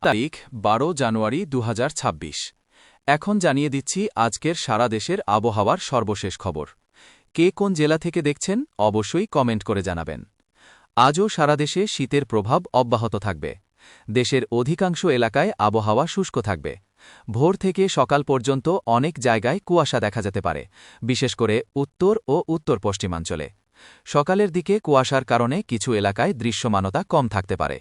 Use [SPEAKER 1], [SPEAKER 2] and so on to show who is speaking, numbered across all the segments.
[SPEAKER 1] তারিখ 12 জানুয়ারি 2026। এখন জানিয়ে দিচ্ছি আজকের সারা দেশের আবহাওয়ার সর্বশেষ খবর। কে কোন জেলা থেকে দেখছেন অবশ্যই কমেন্ট করে জানাবেন। আজও সারা দেশে শীতের প্রভাব অব্যাহত থাকবে। দেশের অধিকাংশ এলাকায় আবহাওয়া শুষ্ক থাকবে। ভোর থেকে সকাল পর্যন্ত অনেক জায়গায় কুয়াশা দেখা যেতে পারে, বিশেষ করে উত্তর ও উত্তর পশ্চিমাঞ্চলে। সকালের দিকে কুয়াশার কারণে কিছু এলাকায় দৃশ্যমানতা কম থাকতে পারে।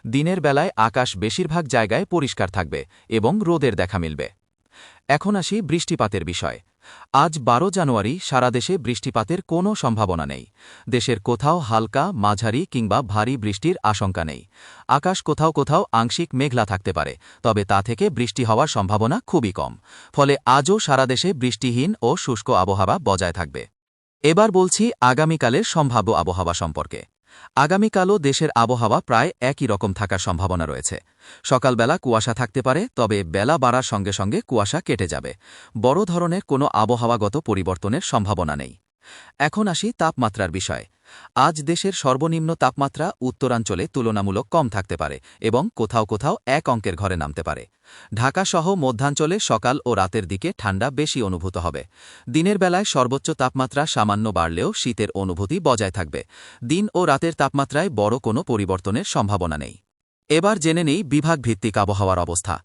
[SPEAKER 1] দিনের বেলায় আকাশ বেশিরভাগ জায়গায় পরিষ্কার থাকবে এবং রোদের দেখা মিলবে। এখন আসি বৃষ্টিপাতের বিষয়। আজ 12 জানুয়ারি সারা দেশে বৃষ্টিপাতের কোনো সম্ভাবনা নেই। দেশের কোথাও হালকা, মাঝারি কিংবা ভারী বৃষ্টির আশঙ্কা নেই। আকাশ কোথাও কোথাও আংশিক মেঘলা থাকতে পারে, তবে তা থেকে বৃষ্টি হওয়ার সম্ভাবনা খুবই কম। ফলে আজও সারা দেশে বৃষ্টিহীন ও শুষ্ক আবহাওয়া বজায় থাকবে। এবার বলছি আগামীকালের সম্ভাব্য আবহাওয়া সম্পর্কে। আগামীকালও দেশের আবহাওয়া প্রায় একই রকম থাকার সম্ভাবনা রয়েছে। সকালবেলা কুয়াশা থাকতে পারে, তবে বেলা বাড়ার সঙ্গে সঙ্গে কুয়াশা কেটে যাবে। বড় ধরনের কোনো আবহাওয়াগত পরিবর্তনের সম্ভাবনা নেই। এখন আসি তাপমাত্রার বিষয়ে। আজ দেশের সর্বনিম্ন তাপমাত্রা উত্তরাঞ্চলে তুলনামূলক কম থাকতে পারে এবং কোথাও কোথাও 1 অঙ্কের ঘরে নামতে পারে। ঢাকাসহ মধ্যাঞ্চলে সকাল ও রাতের দিকে ঠান্ডা বেশি অনুভূত হবে। দিনের বেলায় সর্বোচ্চ তাপমাত্রা সামান্য বাড়লেও শীতের অনুভূতি বজায় থাকবে। দিন ও রাতের তাপমাত্রায় বড় কোনো পরিবর্তনের সম্ভাবনা নেই। এবার জেনে নেই বিভাগভিত্তিক আবহাওয়ার অবস্থা।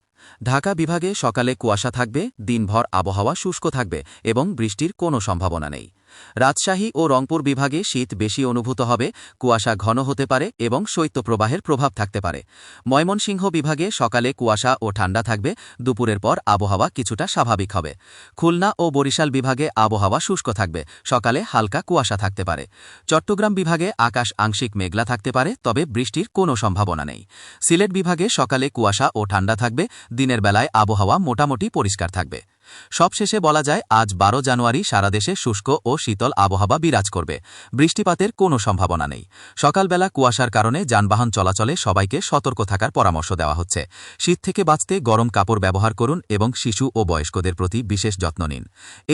[SPEAKER 1] ঢাকা বিভাগে সকালে কুয়াশা থাকবে, দিনভর আবহাওয়া শুষ্ক থাকবে এবং বৃষ্টির কোনো সম্ভাবনা নেই। রাজশাহী ও রংপুর বিভাগে শীত বেশি অনুভূত হবে, কুয়াশা ঘন হতে পারে এবং শৈত্যপ্রবাহের প্রভাব থাকতে পারে। ময়মনসিংহ বিভাগে সকালে কুয়াশা ও ঠান্ডা থাকবে, দুপুরের পর আবহাওয়া কিছুটা স্বাভাবিক হবে। খুলনা ও বরিশাল বিভাগে আবহাওয়া শুষ্ক থাকবে, সকালে হালকা কুয়াশা থাকতে পারে। চট্টগ্রাম বিভাগে আকাশ আংশিক মেঘলা থাকতে পারে, তবে বৃষ্টির কোনো সম্ভাবনা নেই। সিলেট বিভাগে সকালে কুয়াশা ও ঠান্ডা থাকবে, দিনের বেলায় আবহাওয়া মোটামুটি পরিষ্কার থাকবে। সবশেষে বলা যায়, আজ 12 জানুয়ারি সারা দেশে শুষ্ক ও শীতল আবহাওয়া বিরাজ করবে। বৃষ্টিপাতের কোনো সম্ভাবনা নেই। সকালবেলা কুয়াশার কারণে যানবাহন চলাচলে সবাইকে সতর্ক থাকার পরামর্শ দেওয়া হচ্ছে। শীত থেকে বাঁচতে গরম কাপড় ব্যবহার করুন এবং শিশু ও বয়স্কদের প্রতি বিশেষ যত্ন নিন।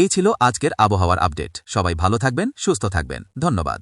[SPEAKER 1] এই ছিল আজকের আবহাওয়ার আপডেট। সবাই ভালো থাকবেন, সুস্থ থাকবেন। ধন্যবাদ।